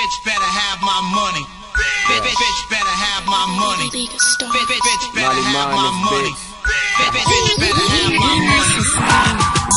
Bitch better have my money. Bitch better have my money. Bitch better have my money. Bitch better have my money.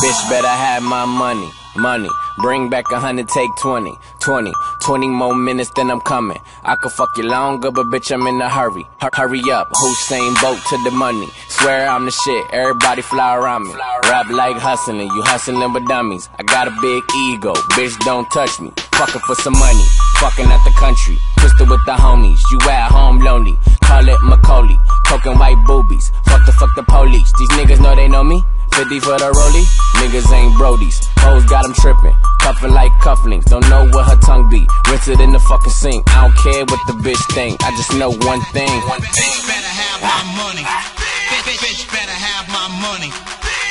Bitch better have my money. Money, bring back 100, take 20. 20 more minutes, then I'm coming. I could fuck you longer, but bitch, I'm in a hurry. Hurry up, Hussein Bolt to the money. Swear I'm the shit, everybody fly around me. Rap like hustling, you hustling with dummies. I got a big ego, bitch, don't touch me. Fucking for some money, fucking at the country. Twisted with the homies, you at home lonely. Call it Macaulay, coking white boobies. Fuck the police, these niggas know they know me. 50 for the rollie, niggas ain't brodies. Hoes got them trippin', cuffin' like cufflinks. Don't know what her tongue be, rinse it in the fucking sink. I don't care what the bitch think, I just know one thing. Bitch better have my money. Bitch better have my money.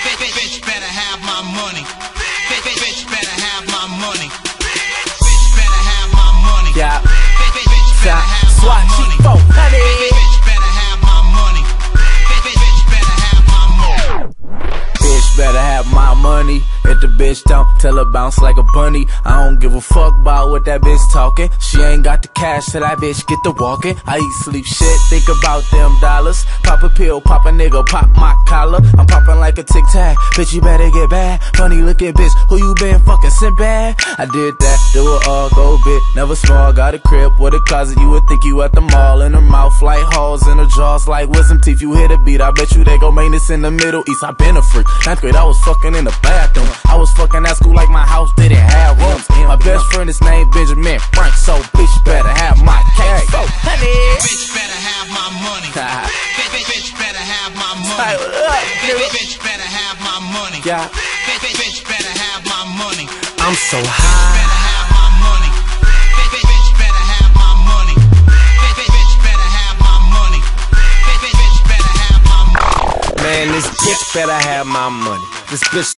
Bitch better have my money. Bitch better have my money. Bitch better have my money. Yeah. Bitch better have my money. Bitch better have my money. Bitch better have my money. Bitch better have my money. If the bitch don't, tell her bounce like a bunny. I don't give a fuck about what that bitch talking. She ain't got the cash, so that bitch get to walking. I eat, sleep, shit, think about them dollars. Pop a pill, pop a nigga, pop my collar. I'm popping like a tic tac, bitch you better get bad. Funny looking bitch, who you been fucking Sinbad? I did that, do it all, go big, never small. Got a crib with a closet, you would think you at the mall. In her mouth like halls, in her jaws like wisdom teeth. You hit a beat, I bet you they gon' make this in the Middle East. I been a freak, 9th grade I was fucking in the bathroom. I was fucking at school like my house didn't have rooms. My best friend is named Benjamin Frank, so bitch better have my cake. So, honey, bitch better have my money. Bitch better have my money. Bitch better have my money. Yeah. Bitch better have my money. I'm so Bitch high. better have my money. Bitch better have my money. Bitch better have my money. Bitch better have my money. Man, this bitch better have my money. This bitch